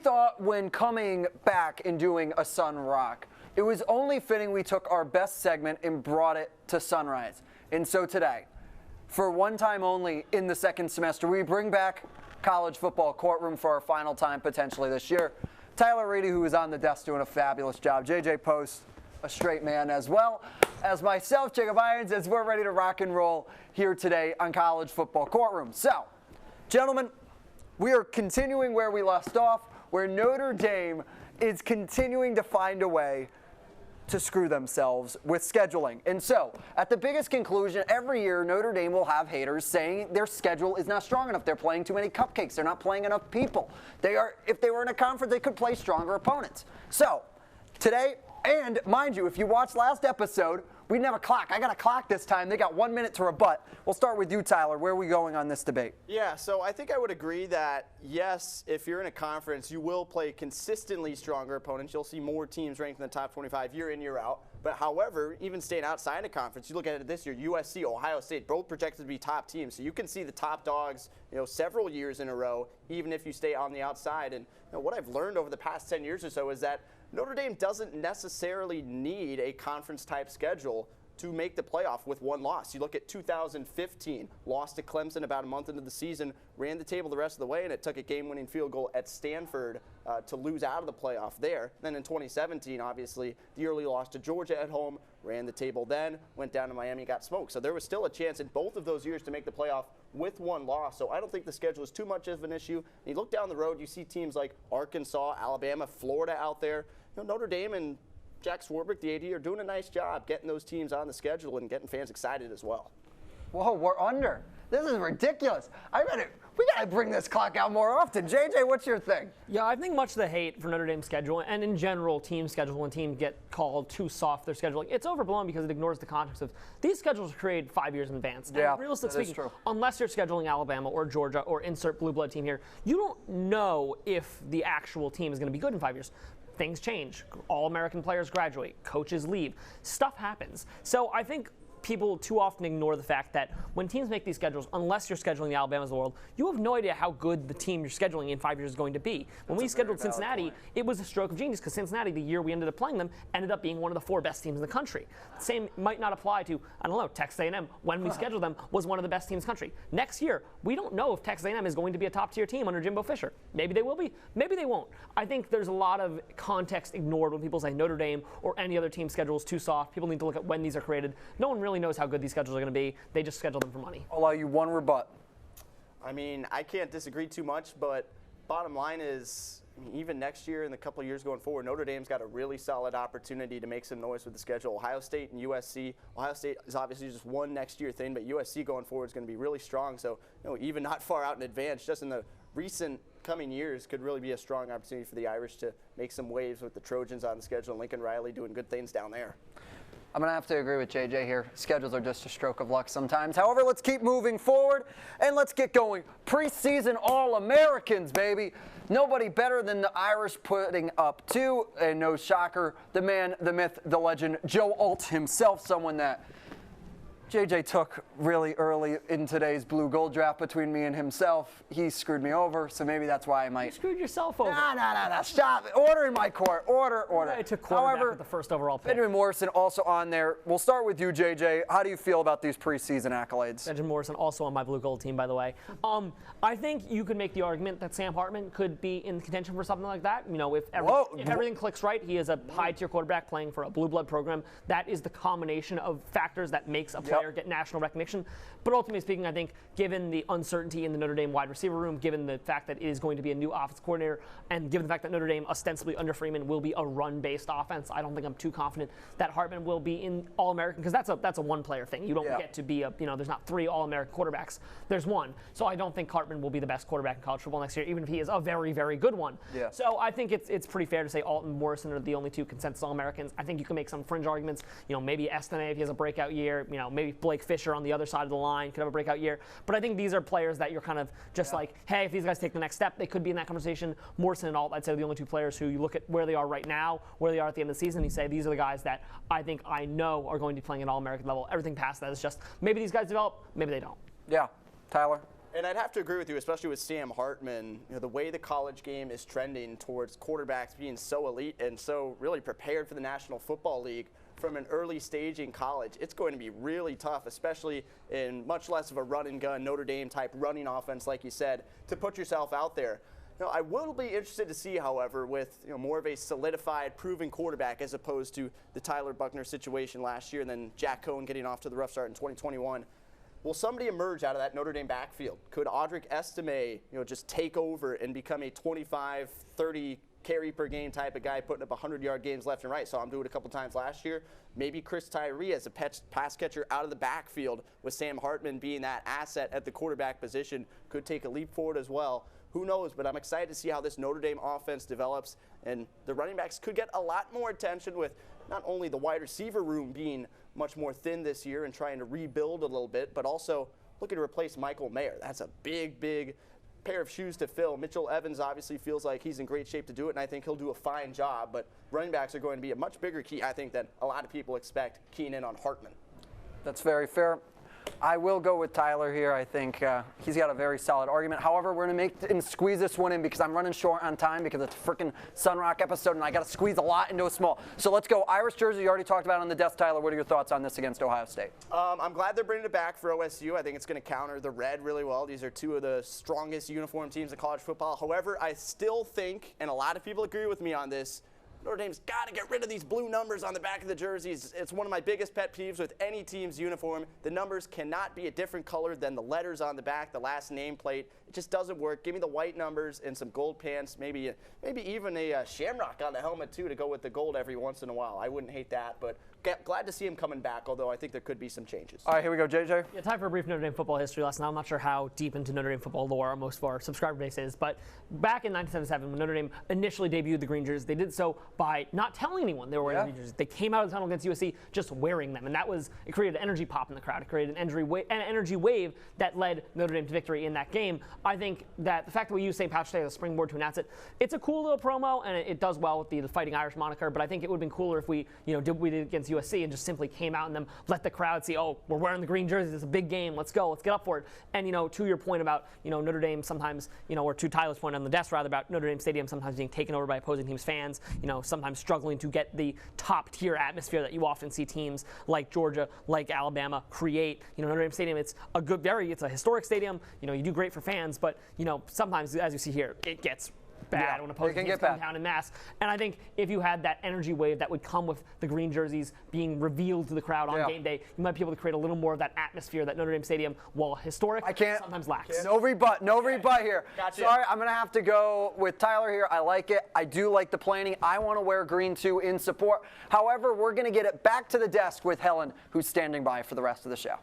thought when coming back and doing a Sun Rock, it was only fitting we took our best segment and brought it to Sunrise. And so today, for one time only in the second semester, we bring back college football courtroom for our final time potentially this year. Tyler Reedy, who is on the desk doing a fabulous job. JJ Post, a straight man, as well as myself, Jacob Irons, as we're ready to rock and roll here today on college football courtroom. So, gentlemen, we are continuing where we left off, where Notre Dame is continuing to find a way to screw themselves with scheduling. And so, at the biggest conclusion, every year Notre Dame will have haters saying their schedule is not strong enough. They're playing too many cupcakes. They're not playing enough people. If they were in a conference, they could play stronger opponents. So, today, and mind you, if you watched last episode, we didn't have a clock. I got a clock this time. They got 1 minute to rebut. We'll start with you, Tyler. Where are we going on this debate? Yeah, so I think I would agree that, yes, if you're in a conference, you will play consistently stronger opponents. You'll see more teams ranked in the top 25 year in, year out. But however, even staying outside a conference, you look at it this year, USC, Ohio State, both projected to be top teams. So you can see the top dogs, several years in a row, even if you stay on the outside. And what I've learned over the past 10 years or so is that Notre Dame doesn't necessarily need a conference-type schedule to make the playoff with one loss. You look at 2015, lost to Clemson about a month into the season, ran the table the rest of the way, and it took a game-winning field goal at Stanford to lose out of the playoff there. Then in 2017, obviously, the early loss to Georgia at home, ran the table then, went down to Miami, got smoked. So there was still a chance in both of those years to make the playoff with one loss. So I don't think the schedule is too much of an issue. And you look down the road, you see teams like Arkansas, Alabama, Florida out there. Notre Dame and Jack Swarbrick, the AD, are doing a nice job getting those teams on the schedule and getting fans excited as well. Whoa, we're under. This is ridiculous. We got to bring this clock out more often. JJ, what's your thing? Yeah, I think much of the hate for Notre Dame's schedule, and in general team schedule, when teams get called too soft their scheduling, it's overblown because it ignores the context of these schedules are created 5 years in advance. Yeah, and realistically speaking, true. Unless you're scheduling Alabama or Georgia or insert blue blood team here, you don't know if the actual team is going to be good in 5 years. Things change. All-American players graduate. Coaches leave. Stuff happens. So I think people too often ignore the fact that when teams make these schedules, unless you're scheduling the Alabamas of the world, you have no idea how good the team you're scheduling in 5 years is going to be. When we scheduled Cincinnati, it was a stroke of genius because Cincinnati, the year we ended up playing them, ended up being one of the 4 best teams in the country. The same might not apply to, Texas A&M, when we scheduled them, was one of the best teams in the country. Next year, we don't know if Texas A&M is going to be a top-tier team under Jimbo Fisher. Maybe they will be. Maybe they won't. I think there's a lot of context ignored when people say Notre Dame or any other team schedule is too soft. People need to look at when these are created. No one really knows how good these schedules are going to be. They just schedule them for money. I'll allow you one rebut. I can't disagree too much, but bottom line is, even next year and the couple of years going forward, Notre Dame's got a really solid opportunity to make some noise with the schedule. Ohio State and USC. Ohio State is obviously just one next year thing, but USC going forward is going to be really strong. So, even not far out in advance, just in the recent coming years, could really be a strong opportunity for the Irish to make some waves with the Trojans on the schedule and Lincoln Riley doing good things down there. I'm going to have to agree with JJ here. Schedules are just a stroke of luck sometimes. However, let's keep moving forward and let's get going. Preseason All-Americans, baby. Nobody better than the Irish putting up 2, and no shocker, the man, the myth, the legend, Joe Alt himself, someone that JJ took really early in today's blue gold draft between me and himself. He screwed me over, so maybe that's why I might. You screwed yourself over. No. Stop. Order in my court. Order. I took quarterback with the first overall pick. Benjamin Morrison also on there. We'll start with you, JJ. How do you feel about these preseason accolades? Benjamin Morrison also on my blue gold team, by the way. I think you could make the argument that Sam Hartman could be in contention for something like that. If everything clicks right, he is a high-tier quarterback playing for a blue blood program. That is the combination of factors that makes a player get national recognition. But ultimately speaking, I think given the uncertainty in the Notre Dame wide receiver room, given the fact that it is going to be a new offense coordinator, and given the fact that Notre Dame ostensibly under Freeman will be a run-based offense, I don't think I'm too confident that Hartman will be in All-American, because that's a one-player thing. You don't get to be there's not 3 All-American quarterbacks. There's 1. So I don't think Hartman will be the best quarterback in college football next year, even if he is a very, very good one. Yeah. So I think it's pretty fair to say Alt and Morrison are the only 2 consensus All-Americans. I think you can make some fringe arguments. Maybe Estime if he has a breakout year. Maybe Blake Fisher on the other side of the line could have a breakout year. But I think these are players that you're kind of just like, hey, if these guys take the next step, they could be in that conversation. Morrison and Alt, I'd say, are the only 2 players who you look at where they are right now, where they are at the end of the season, and you say these are the guys that I know are going to be playing at All-American level. Everything past that is just maybe these guys develop, maybe they don't. Yeah. Tyler? And I'd have to agree with you, especially with Sam Hartman. You know, the way the college game is trending towards quarterbacks being so elite and so really prepared for the National Football League from an early stage in college, it's going to be really tough, especially in much less of a run and gun Notre Dame type running offense, like you said, to put yourself out there. You know, I will be interested to see, however, with more of a solidified, proven quarterback as opposed to the Tyler Buckner situation last year and then Jack Cohen getting off to the rough start in 2021. Will somebody emerge out of that Notre Dame backfield? Could Audric Estime, just take over and become a 25, 30 carry per game type of guy, putting up 100-yard games left and right? Saw him do it a couple times last year. Maybe Chris Tyree as a pass catcher out of the backfield with Sam Hartman being that asset at the quarterback position could take a leap forward as well. Who knows? But I'm excited to see how this Notre Dame offense develops, and the running backs could get a lot more attention with not only the wide receiver room being much more thin this year and trying to rebuild a little bit, but also looking to replace Michael Mayer. That's a big, big pair of shoes to fill. Mitchell Evans obviously feels like he's in great shape to do it, and I think he'll do a fine job, but running backs are going to be a much bigger key, I think, than a lot of people expect, keying in on Hartman. That's very fair. I will go with Tyler here. I think he's got a very solid argument. However, we're going to squeeze this one in because I'm running short on time because it's a freaking Sunrock episode and I got to squeeze a lot into a small. So let's go. Irish jersey, you already talked about on the desk, Tyler. What are your thoughts on this against Ohio State? I'm glad they're bringing it back for OSU. I think it's going to counter the red really well. These are two of the strongest uniform teams in college football. However, I still think, and a lot of people agree with me on this, Notre Dame's got to get rid of these blue numbers on the back of the jerseys. It's one of my biggest pet peeves with any team's uniform. The numbers cannot be a different color than the letters on the back, the last nameplate. It just doesn't work. Give me the white numbers and some gold pants, maybe even a shamrock on the helmet too to go with the gold every once in a while. I wouldn't hate that, but glad to see him coming back, although I think there could be some changes. All right, here we go, JJ. Yeah, time for a brief Notre Dame football history lesson. I'm not sure how deep into Notre Dame football lore most of our subscriber base is, but back in 1977, when Notre Dame initially debuted the green jerseys, they did so by not telling anyone they were wearing the green jerseys. They came out of the tunnel against USC just wearing them, and it created an energy pop in the crowd. It created an energy wave that led Notre Dame to victory in that game. I think that the fact that we use St. Patrick's Day as a springboard to announce it, it's a cool little promo, and it does well with the Fighting Irish moniker, but I think it would have been cooler if we did it against USC and just simply came out and then let the crowd see, oh, we're wearing the green jerseys, it's a big game, let's go, let's get up for it. And to your point about Notre Dame sometimes, or to Tyler's point on the desk rather, about Notre Dame Stadium sometimes being taken over by opposing teams' fans, sometimes struggling to get the top tier atmosphere that you often see teams like Georgia, like Alabama create. Notre Dame Stadium, it's a historic stadium. You do great for fans, but sometimes, as you see here, it gets bad when opposing teams come down in mass. And I think if you had that energy wave that would come with the green jerseys being revealed to the crowd on game day, you might be able to create a little more of that atmosphere that Notre Dame Stadium, while historic, sometimes lacks. No rebut here. Gotcha. Sorry, I'm going to have to go with Tyler here. I like it. I do like the planning. I want to wear green too in support. However, we're going to get it back to the desk with Helen, who's standing by for the rest of the show.